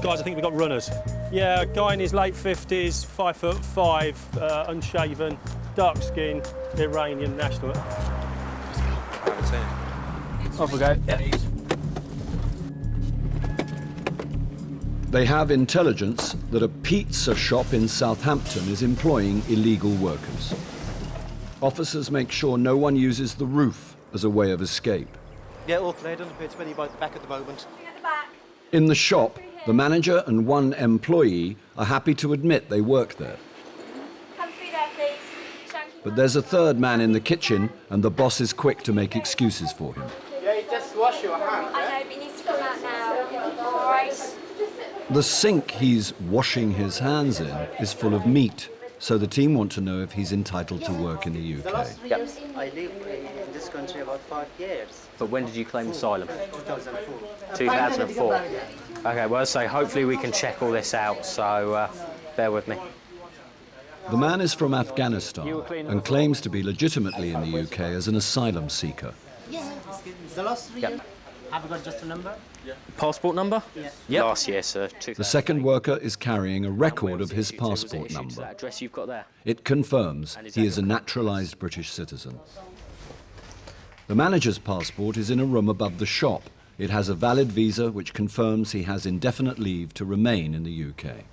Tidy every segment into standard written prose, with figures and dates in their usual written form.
Guys, I think we've got runners. Yeah, a guy in his late 50s, 5'5", unshaven, dark skin, Iranian national. I haven't seen it. Off we go. Yeah. They have intelligence that a pizza shop in Southampton is employing illegal workers. Officers make sure no one uses the roof as a way of escape. Yeah, all clear. Doesn't appear to be any by the back at the moment. In the shop, the manager and one employee are happy to admit they work there. Come through there, please. But there's a third man in the kitchen, and the boss is quick to make excuses for him. Yeah, you just wash your hands. I know, but he needs to come out now. All right. The sink he's washing his hands in is full of meat, so the team want to know if he's entitled to work in the The UK. last 3 years, I lived in this country about 5 years. But when did you claim asylum? 2004. 2004. Okay, well, so hopefully we can check all this out, so bear with me. The man is from Afghanistan and claims to be legitimately in the UK as an asylum seeker. The last 3 years. Have you got just a number? Passport number? Yeah. Yep. Last year, sir. The second worker is carrying a record of his passport number. That address you've got there? It confirms he is a naturalised British citizen. The manager's passport is in a room above the shop. It has a valid visa which confirms he has indefinite leave to remain in the UK.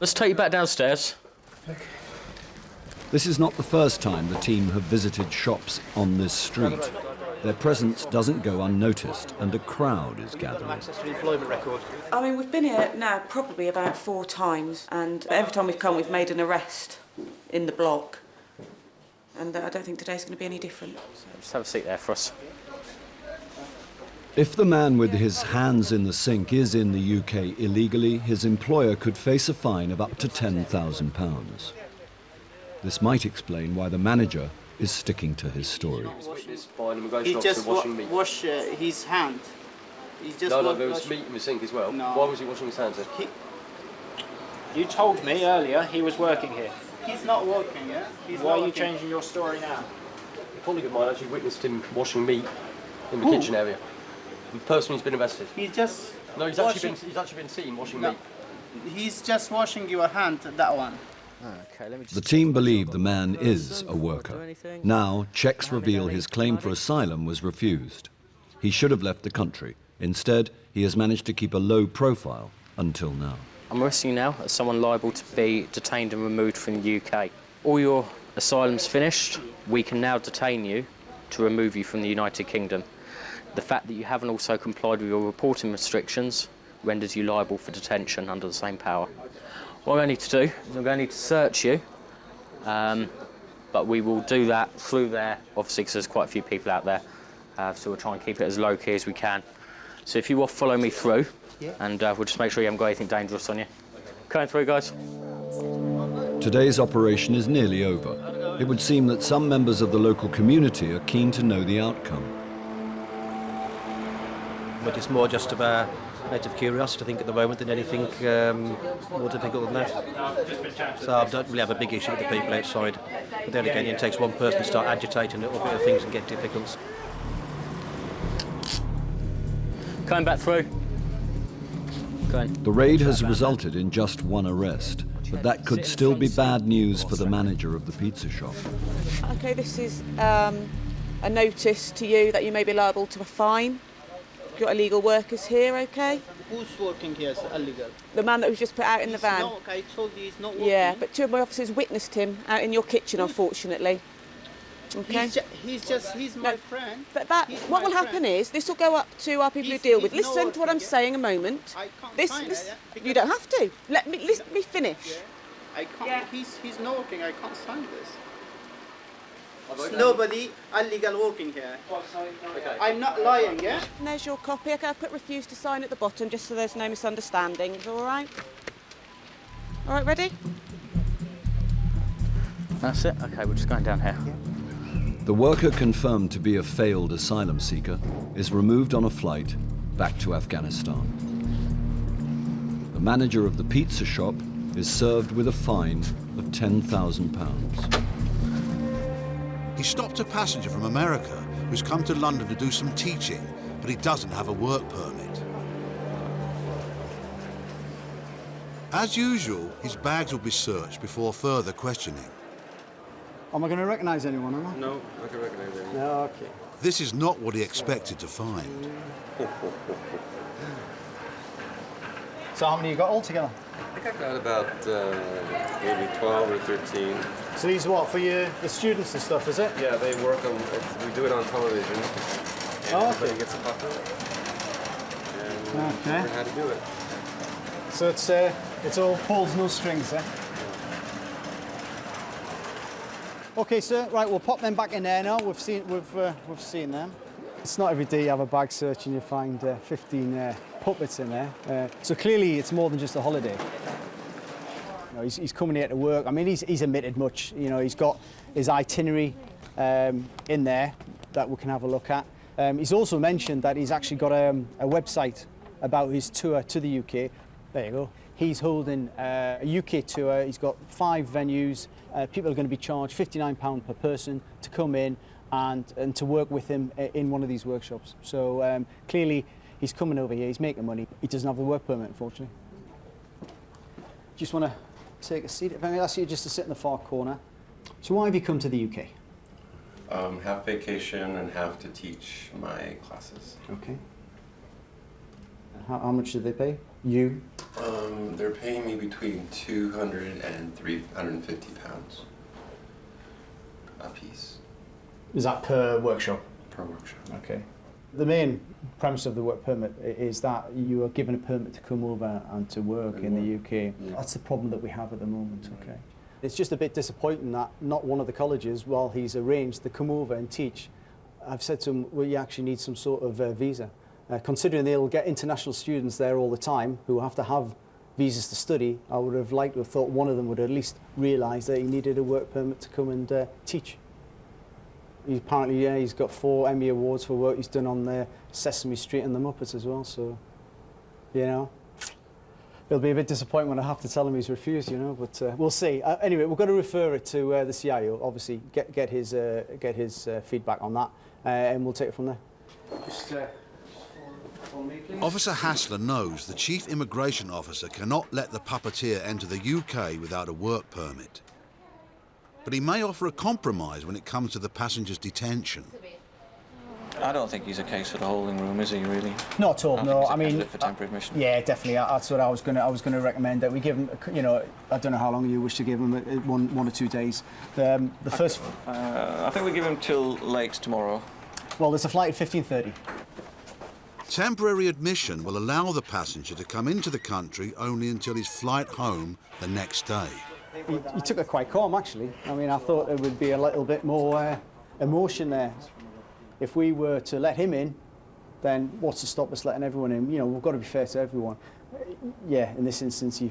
Let's take you back downstairs. This is not the first time the team have visited shops on this street. Their presence doesn't go unnoticed, and a crowd is gathering. Access to the employment record. I mean, we've been here now probably about 4 times, and every time we've come, we've made an arrest in the block. And I don't think today's going to be any different. So. Just have a seat there for us. If the man with his hands in the sink is in the UK illegally, his employer could face a fine of up to £10,000. This might explain why the manager is sticking to his story. He just wash his hand. He's just No, there was meat in the sink as well. No. Why was he washing his hands then? You told me earlier he was working here. He's not working, yeah? Why are you changing your story now? A colleague of mine actually witnessed him washing meat in the kitchen area. The person who's been arrested. He's just No, he's actually been seen washing meat. He's just washing your hand, that one. Okay, let me just... The team believe the man is a worker. Now, checks reveal his claim for asylum was refused. He should have left the country. Instead, he has managed to keep a low profile until now. I'm arresting you now as someone liable to be detained and removed from the UK. All your asylum's finished. We can now detain you to remove you from the United Kingdom. The fact that you haven't also complied with your reporting restrictions renders you liable for detention under the same power. What I'm going to need to do is I'm going to need to search you, but we will do that through there, obviously, because there's quite a few people out there, so we'll try and keep it as low-key as we can. So if you will follow me through, and we'll just make sure you haven't got anything dangerous on you. Going through, guys. Today's operation is nearly over. It would seem that some members of the local community are keen to know the outcome. But it's more just about out of curiosity, I think, at the moment than anything more difficult than that. So I don't really have a big issue with the people outside. But then again, it takes one person to start agitating a little bit of things and get difficult. Coming back through. Going. The raid has resulted in just one arrest, but that could still be bad news for the manager of the pizza shop. OK, this is a notice to you that you may be liable to a fine. You've got illegal workers here, OK? Who's working here is illegal? The man that was just put out in the van. No, I told you he's not working. Yeah, but 2 of my officers witnessed him out in your kitchen, unfortunately. OK? He's my friend. But what will happen is, this will go up to our people who deal with. Listen to what I'm saying a moment. I can't sign it, You don't have to. Let me finish. Yeah. I can't. Yeah. He's not working. I can't sign this. There's nobody illegal working here. Okay. I'm not lying, yeah? And there's your copy. OK, I'll put refuse to sign at the bottom just so there's no misunderstandings, all right? All right, ready? That's it. OK, we're just going down here. The worker confirmed to be a failed asylum seeker is removed on a flight back to Afghanistan. The manager of the pizza shop is served with a fine of £10,000. He stopped a passenger from America who's come to London to do some teaching, but he doesn't have a work permit. As usual, his bags will be searched before further questioning. Am I going to recognise anyone, am I? No, I can recognize anyone. No, okay. This is not what he expected to find. So how many you got altogether? I think I got about maybe 12 or 13. So these are what, for the students and stuff, is it? Yeah, they work on, we do it on television. Oh, Everybody okay. gets a puppet. And we Okay. learn how to do it. So it's all pulls, no strings, eh? Okay, sir. Right, we'll pop them back in there now. We've seen them. It's not every day you have a bag search and you find 15 puppets in there. So clearly, it's more than just a holiday. You know, he's coming here to work. I mean, he's admitted much. You know, he's got his itinerary in there that we can have a look at. He's also mentioned that he's actually got a website about his tour to the UK. There you go. He's holding a UK tour. He's got 5 venues. People are going to be charged £59 per person to come in and to work with him in one of these workshops. So clearly, he's coming over here. He's making money. He doesn't have the work permit, unfortunately. Just want to take a seat. If I may ask you just to sit in the far corner. So why have you come to the UK? Half vacation and half to teach my classes. Okay. How much do they pay? You? They're paying me between £200 and £350 a piece. Is that per workshop? Per workshop. Okay. The main premise of the work permit is that you are given a permit to come over and to work in the UK. Yeah. That's the problem that we have at the moment, okay? It's just a bit disappointing that not one of the colleges, while he's arranged to come over and teach, I've said to him, well, you actually need some sort of visa. Considering they'll get international students there all the time who have to have visas to study, I would have liked to have thought one of them would at least realise that he needed a work permit to come and teach. Apparently, yeah, he's got 4 Emmy Awards for work he's done on Sesame Street and the Muppets as well, so, you know. It'll be a bit disappointing when I have to tell him he's refused, you know, but we'll see. Anyway, we're going to refer it to the CIO, obviously, get his feedback on that, and we'll take it from there. Just, Officer Hassler knows the Chief Immigration Officer cannot let the puppeteer enter the UK without a work permit. But he may offer a compromise when it comes to the passenger's detention. I don't think he's a case for the holding room, is he, really? Not at all, no. I mean, for temporary admission. Yeah, definitely. That's what I was going to recommend, that we give him, you know, I don't know how long you wish to give him, 1 or 2 days. The first... I think we give him till late tomorrow. Well, there's a flight at 15:30. Temporary admission will allow the passenger to come into the country only until his flight home the next day. He took it quite calm, actually. I mean, I thought there would be a little bit more emotion there. If we were to let him in, then what's to stop us letting everyone in? You know, we've got to be fair to everyone. Yeah, in this instance, you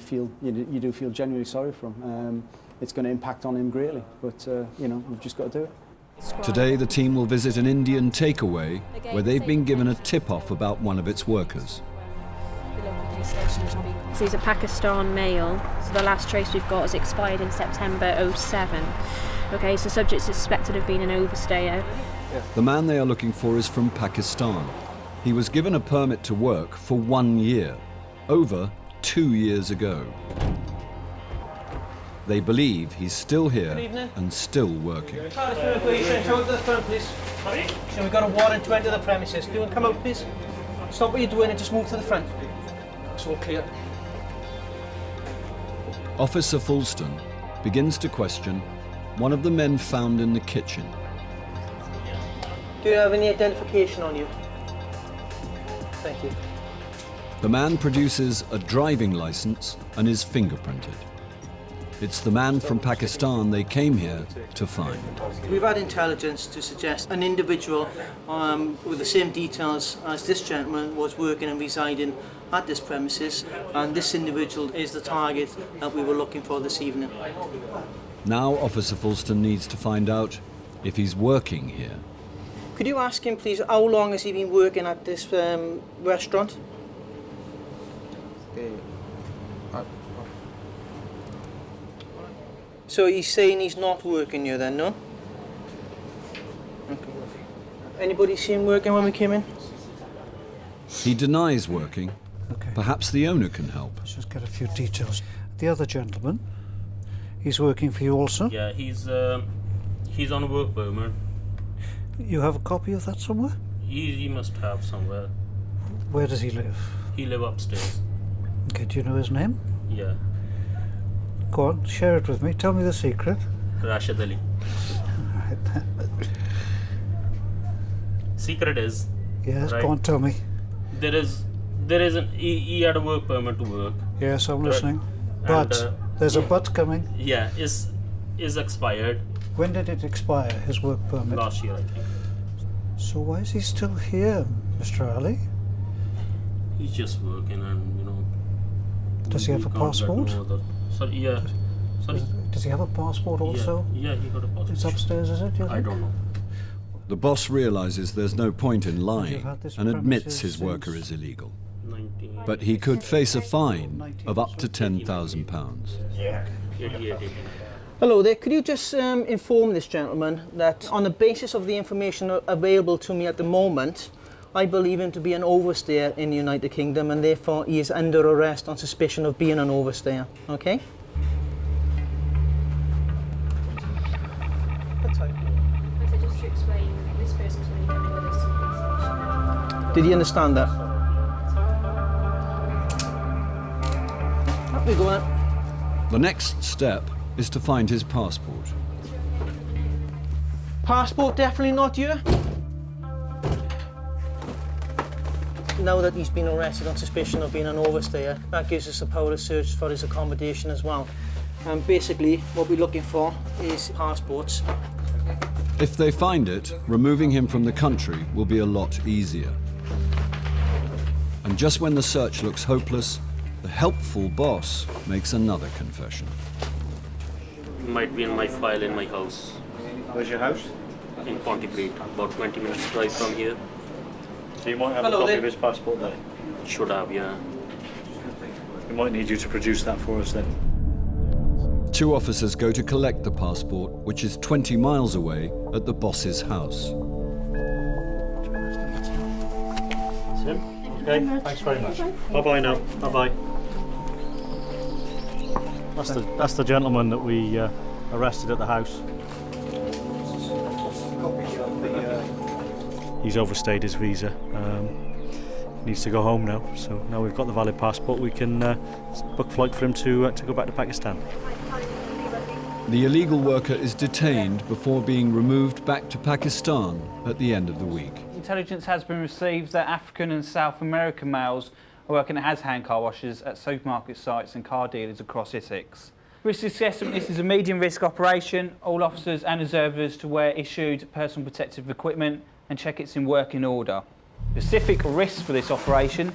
do feel genuinely sorry for him. It's going to impact on him greatly, but you know, we've just got to do it. Today, the team will visit an Indian takeaway where they've been given a tip-off about one of its workers. So he's a Pakistan male. So the last trace we've got is expired in September 07. Okay, so subject is suspected of being an overstayer. The man they are looking for is from Pakistan. He was given a permit to work for 1 year, over 2 years ago. They believe he's still here and still working. We've got a warrant to enter the premises. Do you want to come out, please? Stop what you're doing and just move to the front. It's all clear. Officer Fulston begins to question one of the men found in the kitchen. Do you have any identification on you? Thank you. The man produces a driving license and is fingerprinted. It's the man from Pakistan they came here to find. We've had intelligence to suggest an individual with the same details as this gentleman was working and residing at this premises, and this individual is the target that we were looking for this evening. Now Officer Fulston needs to find out if he's working here. Could you ask him, please, how long has he been working at this restaurant? So he's saying he's not working here then, no? Okay. Anybody see him working when we came in? He denies working, Okay. Perhaps the owner can help. Let's just get a few details. The other gentleman, he's working for you also? Yeah, he's on a work permit. You have a copy of that somewhere? He must have somewhere. Where does he live? He live upstairs. Okay, do you know his name? Yeah, Go on, share it with me. Tell me the secret. Rashid Ali. Secret is. Yes, right, go on, tell me. There isn't. He had a work permit to work. Yes, I'm right? listening. And, But there's a but coming. Yeah, is expired. When did it expire, his work permit? Last year, I think. So why is he still here, Mr. Ali? He's just working, and you know. Does he have a we can't get passport? no other- Sorry, yeah. Sorry. Does he have a passport also? Yeah, he got a passport. It's upstairs, is it? Do you I think? don't know. The boss realises there's no point in lying had this and admits premises his since worker is illegal. 19. But he could face a fine of up to £10,000. Yeah. Hello there, could you just inform this gentleman that on the basis of the information available to me at the moment, I believe him to be an overstayer in the United Kingdom, and therefore he is under arrest on suspicion of being an overstayer, okay? So just to explain, this person's going to be coming with us to the police station. Did you understand that? Up we go then. The next step is to find his passport. Passport definitely not you? Now that he's been arrested on suspicion of being an overstayer, that gives us the power to search for his accommodation as well. And basically, what we're looking for is passports. If they find it, removing him from the country will be a lot easier. And just when the search looks hopeless, the helpful boss makes another confession. Might be in my file in my house. Where's your house? In Pontypridd, about 20 minutes drive from here. So you might have Hello a copy there. of his passport there. Should have, yeah. We might need you to produce that for us then. Two officers go to collect the passport, which is 20 miles away at the boss's house. Tim? Okay, thanks very much. Bye-bye now. Bye-bye. That's the gentleman that we arrested at the house. He's overstayed his visa. Needs to go home now. So now we've got the valid passport, we can book flight for him to go back to Pakistan. The illegal worker is detained before being removed back to Pakistan at the end of the week. Intelligence has been received that African and South American males are working as hand car washers at supermarket sites and car dealers across Essex. Risk assessment: this is a medium risk operation. All officers and observers to wear issued personal protective equipment and check it's in working order. Specific risks for this operation: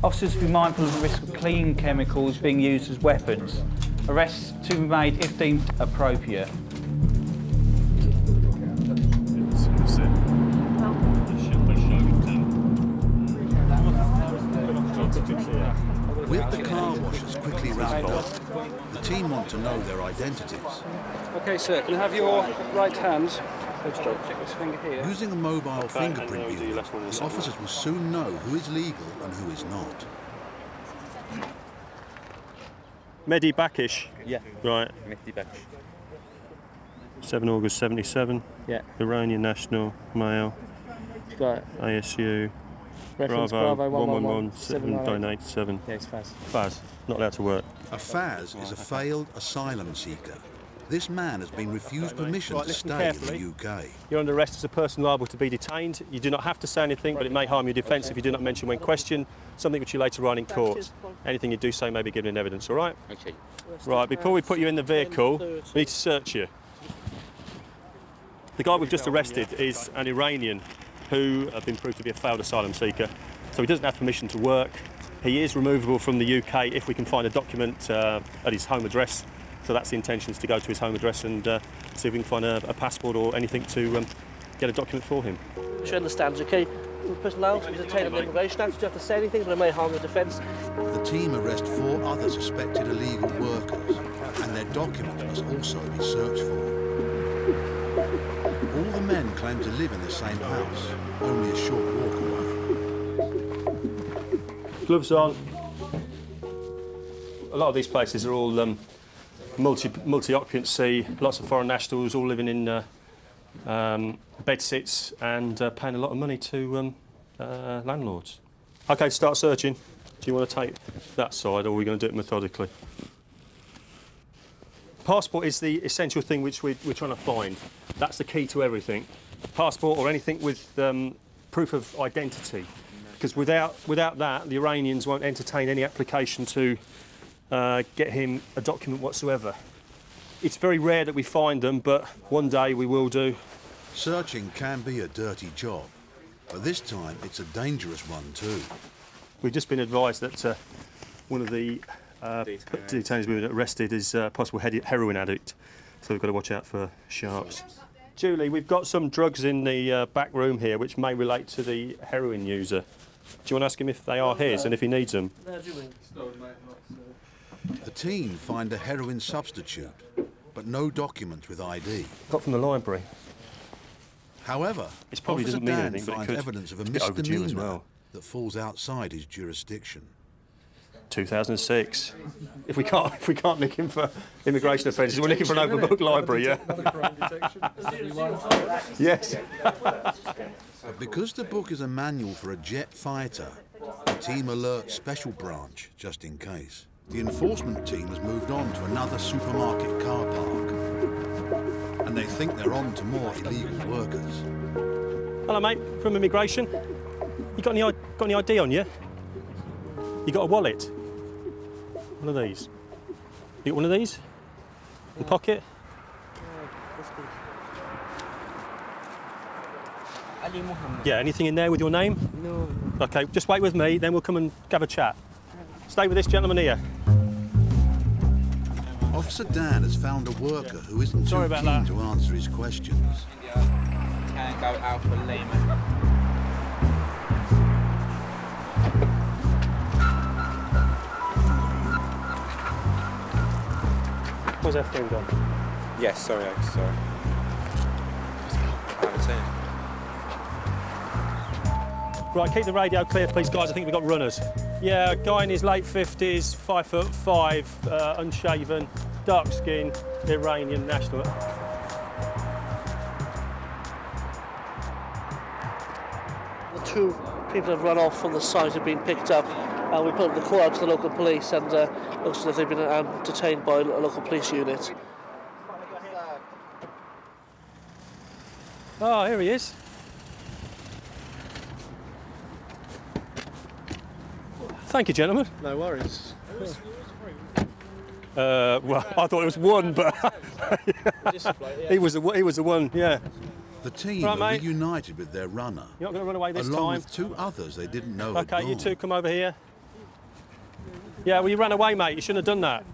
officers to be mindful of the risk of clean chemicals being used as weapons. Arrests to be made if deemed appropriate. With the car washers quickly wrapped up, the team want to know their identities. Okay, sir, can you have your right hand? Check this finger here. Using a mobile fingerprint unit, the officers will soon know who is legal and who is not. Mehdi Bakish. Yeah. Right. Mehdi Bakish. 7 August 77. Yeah. Iranian national, male. Right. ISU. Reference Bravo 111 797. Yeah, it's Faz. Faz. Not allowed to work. A Faz is a failed asylum seeker. This man has been refused permission to stay in the UK. You're under arrest as a person liable to be detained. You do not have to say anything, but it may harm your defence if you do not mention when questioned, something which you later write in court. Anything you do say may be given in evidence, all right? Okay. Right, before we put you in the vehicle, we need to search you. The guy we've just arrested is an Iranian who has been proved to be a failed asylum seeker, so he doesn't have permission to work. He is removable from the UK if we can find a document at his home address. So that's the intention, is to go to his home address and see if we can find a passport or anything to get a document for him. She understands, okay? The person allowed to be detained on the Immigration Act. You don't have to say anything, but it may harm the defence. The team arrest 4 other suspected illegal workers, and their documents must also be searched for. All the men claim to live in the same house, only a short walk away. Gloves on. a lot of these places are all multi-occupancy, lots of foreign nationals, all living in bedsits and paying a lot of money to landlords. OK, start searching. Do you want to take that side, or are we going to do it methodically? Passport is the essential thing which we're trying to find. That's the key to everything. Passport or anything with proof of identity. Because without that, the Iranians won't entertain any application to get him a document whatsoever. It's very rare that we find them, but one day we will do. Searching can be a dirty job, but this time it's a dangerous one too. We've just been advised that one of the detainees we've arrested is a possible heroin addict, so we've got to watch out for sharps. Julie, we've got some drugs in the back room here which may relate to the heroin user. Do you want to ask him if they are his and if he needs them? The team find a heroin substitute, but no documents with ID. Got from the library. However, it probably doesn't mean anything, but it could. Evidence of a It's a bit overdue as misdemeanor well. that falls outside his jurisdiction. 2006. If we can't nick him for immigration offences, we'll nick him for an open book library, yeah? Yes. But because the book is a manual for a jet fighter, the team alerts Special Branch just in case. The enforcement team has moved on to another supermarket car park, and they think they're on to more illegal workers. Hello, mate, from immigration. You got any ID on you? You got a wallet? One of these. You got one of these? In the pocket? Yeah, anything in there with your name? No. OK, just wait with me, then we'll come and have a chat. Stay with this gentleman here. Officer Dan has found a worker who isn't too keen to answer his questions. Can't go out for Lehman. Where's F gone? Yes, sorry. I haven't seen it. Right, keep the radio clear, please, guys. I think we've got runners. Yeah, a guy in his late 50s, 5'5", unshaven, dark skin, Iranian national. The two people have run off from the site have been picked up, and we put the call out to the local police, and looks like they've been detained by a local police unit. Oh, here he is. Thank you, gentlemen. No worries. Well, I thought it was one, but he was the one, yeah. The team Right, are mate. reunited with their runner, You're not going to run away this along time. with two others they didn't know had OK, you gone. two come over here. Yeah, well, you ran away, mate. You shouldn't have done that.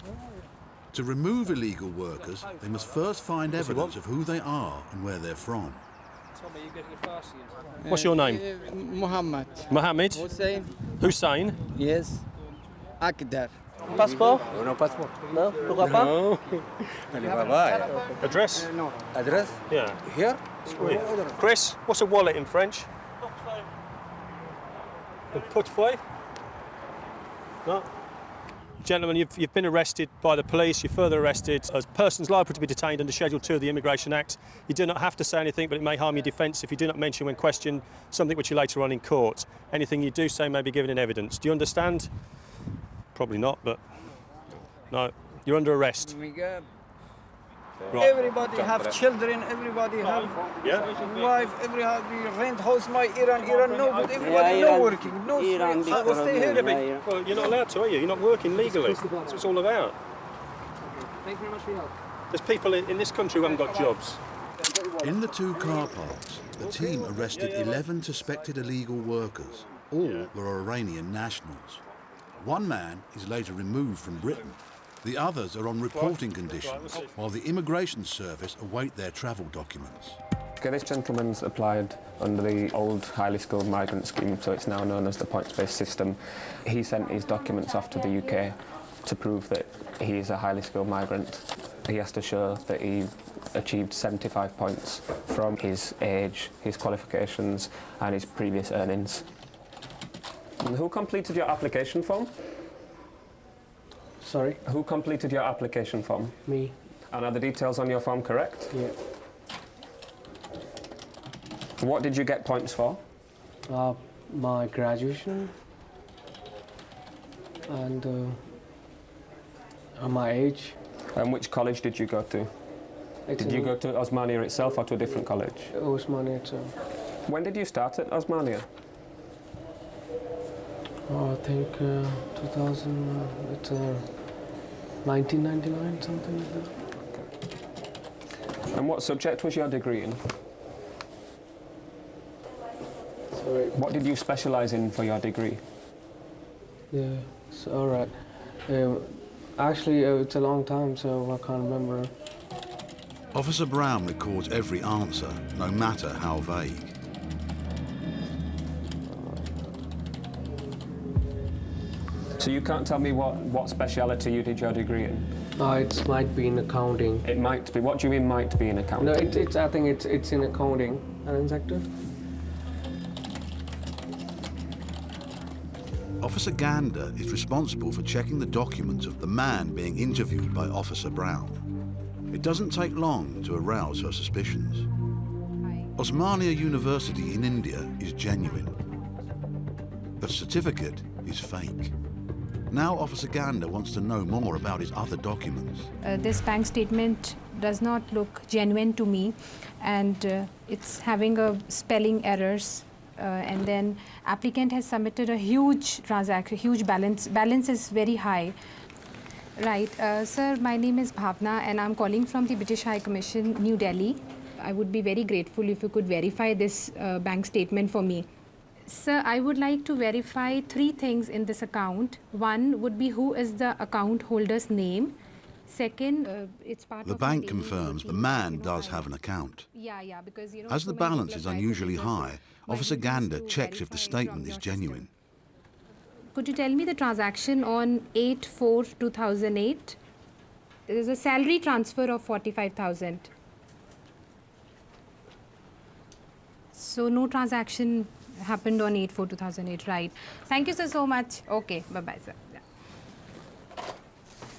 To remove illegal workers, they must first find evidence of who they are and where they're from. What's your name? Muhammad. Mohammed? Hussein. Hussein? Yes. Akdar. Passport? No passport. No? Pourquoi pas? No. Address? No. Address? Yeah. Here? Chris, what's a wallet in French? A portefeuille? No. Gentlemen, you've been arrested by the police. You're further arrested as persons liable to be detained under Schedule 2 of the Immigration Act. You do not have to say anything, but it may harm your defence if you do not mention when questioned something which you later on in court. Anything you do say may be given in evidence. Do you understand? Probably not, but no. You're under arrest. Right. Everybody have children, everybody have wife, everybody rent house, my Iran, no, but everybody no working, no free. I will stay here. Well, you're not allowed to, are you? You're not working legally. That's what it's all about. Thank you very much for your help. There's people in this country who haven't got jobs. In the two car parks, the team arrested 11 suspected illegal workers. All were Iranian nationals. One man is later removed from Britain. The others are on reporting conditions, while the Immigration Service await their travel documents. Okay, this gentleman's applied under the old highly skilled migrant scheme, so it's now known as the points-based system. He sent his documents off to the UK to prove that he is a highly skilled migrant. He has to show that he achieved 75 points from his age, his qualifications and his previous earnings. And who completed your application form? Sorry? Who completed your application form? Me. And are the details on your form correct? Yeah. What did you get points for? My graduation and my age. And which college did you go to? Did you go to Osmania itself or to a different college? Osmania itself. When did you start at Osmania? I think 2000, it's 1999, something like that. And what subject was your degree in? Sorry. What did you specialise in for your degree? Yeah, it's all right. Actually, it's a long time, so I can't remember. Officer Brown records every answer, no matter how vague. So you can't tell me what speciality you did your degree in? It might be in accounting. It might be. What do you mean might be in accounting? No, I think it's in accounting and sector. Officer Gander is responsible for checking the documents of the man being interviewed by Officer Brown. It doesn't take long to arouse her suspicions. Osmania University in India is genuine. The certificate is fake. Now Officer Gander wants to know more about his other documents. This bank statement does not look genuine to me, and it's having a spelling errors. And then applicant has submitted a huge transaction, huge balance. Balance is very high. Right, sir, my name is Bhavna and I'm calling from the British High Commission, New Delhi. I would be very grateful if you could verify this bank statement for me. Sir, I would like to verify 3 things in this account. One would be who is the account holder's name. Second, it's part the of bank confirms the man does have an account. Yeah, because As the balance is unusually high, Officer Gander checks if the statement is genuine. Could you tell me the transaction on 8/4/2008? There is a salary transfer of 45,000. So no transaction happened on 8/4/2008, right? Thank you, sir, so much. Okay, bye-bye, sir. Yeah.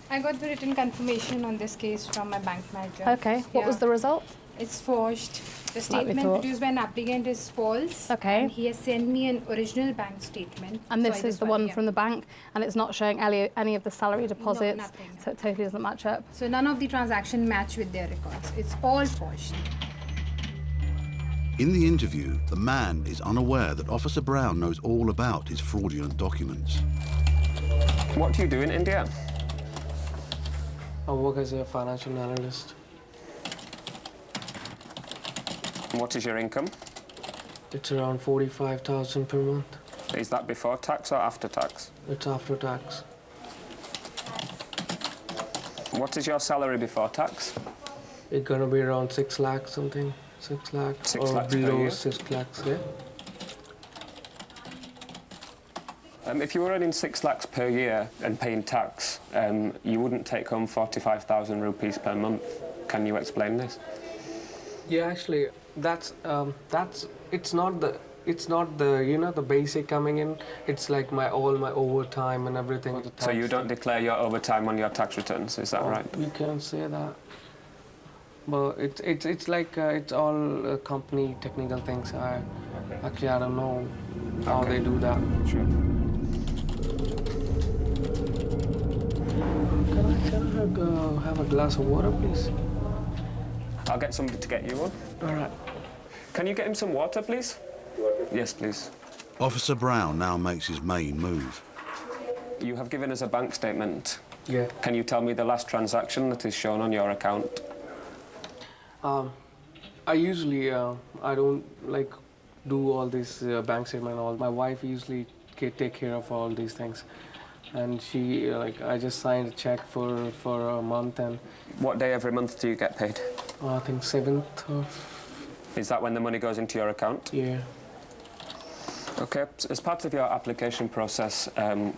I got the written confirmation on this case from my bank manager. Okay, what was the result? It's forged. The Like we statement thought. produced by an applicant is false. Okay. And he has sent me an original bank statement. And So this I is just the want- one yeah. from the bank, and it's not showing any of the salary deposits, nothing. so it totally doesn't match up. So none of the transaction match with their records. It's all forged. In the interview, the man is unaware that Officer Brown knows all about his fraudulent documents. What do you do in India? I work as a financial analyst. What is your income? It's around 45,000 per month. Is that before tax or after tax? It's after tax. What is your salary before tax? It's gonna be around 6 lakhs something. 6 lakhs 6 or lakhs per below year? 6 lakhs, yeah. If you were earning 6 lakhs per year and paying tax, you wouldn't take home 45,000 rupees per month. Can you explain this? Yeah, actually, that's it's not the the basic coming in. It's like all my overtime and everything. So you don't declare your overtime on your tax returns, is that right? You can say that. But it's like it's all company technical things. I don't know how they do that. Sure. Can I have a glass of water, please? I'll get somebody to get you one. All right. Can you get him some water, please? Yes, please. Officer Brown now makes his main move. You have given us a bank statement. Yeah. Can you tell me the last transaction that is shown on your account? I usually I don't like do all this bank statement and all. My wife usually take care of all these things, and she I just signed a check for a month. And what day every month do you get paid? I think 7th of. Is that when the money goes into your account? Yeah. Okay, as part of your application process,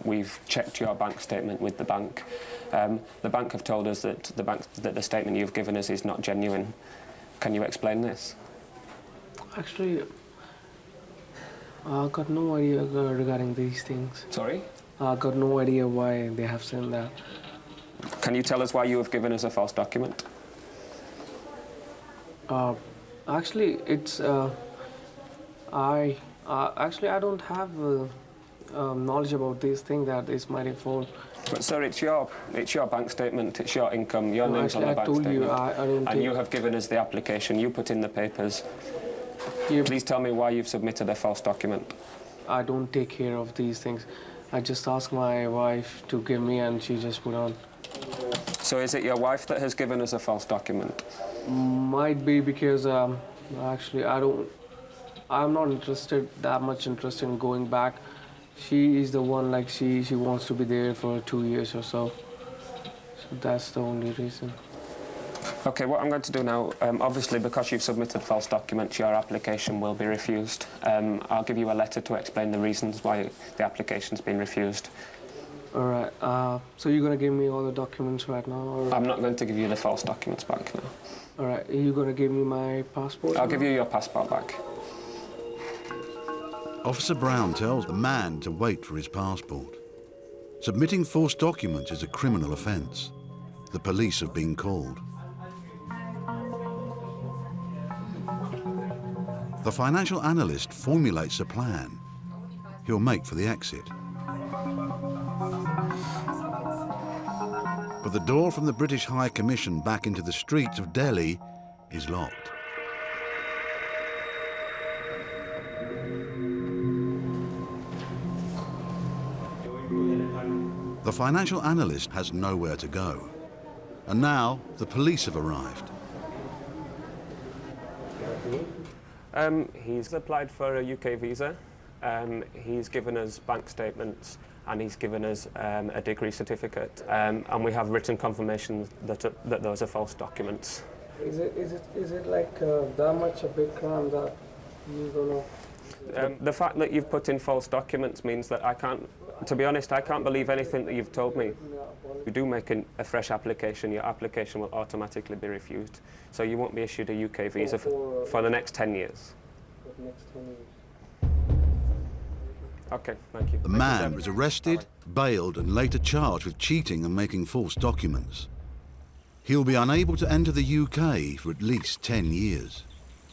we've checked your bank statement with the bank. The bank have told us that the statement you've given us is not genuine. Can you explain this? Actually, I got no idea regarding these things. Sorry? I got no idea why they have sent that. Can you tell us why you have given us a false document? Actually, it's actually I don't have knowledge about this thing that is my phone. But sir, it's your bank statement, it's your income, your name's on the bank statement. I don't and you have given us the application, you put in the papers. Please tell me why you've submitted a false document. I don't take care of these things. I just ask my wife to give me and she just put on. So is it your wife that has given us a false document? Might be because actually I'm not that much interested in going back. She is the one, like she wants to be there for 2 years or so. So that's the only reason. Okay, what I'm going to do now, obviously because you've submitted false documents, your application will be refused. I'll give you a letter to explain the reasons why the application's been refused. All right, so you're going to give me all the documents right now? Or? I'm not going to give you the false documents back now. All right, are you going to give me my passport? I'll give you your passport back. Officer Brown tells the man to wait for his passport. Submitting false documents is a criminal offence. The police have been called. The financial analyst formulates a plan. He'll make for the exit. But the door from the British High Commission back into the streets of Delhi is locked. The financial analyst has nowhere to go. And now the police have arrived. He's applied for a UK visa. He's given us bank statements and he's given us a degree certificate. And we have written confirmation that those are false documents. Is it like that much a big crime that you don't know? The fact that you've put in false documents means that I can't, to be honest, I can't believe anything that you've told me. If you do make a fresh application, your application will automatically be refused. So you won't be issued a UK visa for the next 10 years. For the next 10 years. Okay, thank you. The man was arrested, bailed and later charged with cheating and making false documents. He'll be unable to enter the UK for at least 10 years.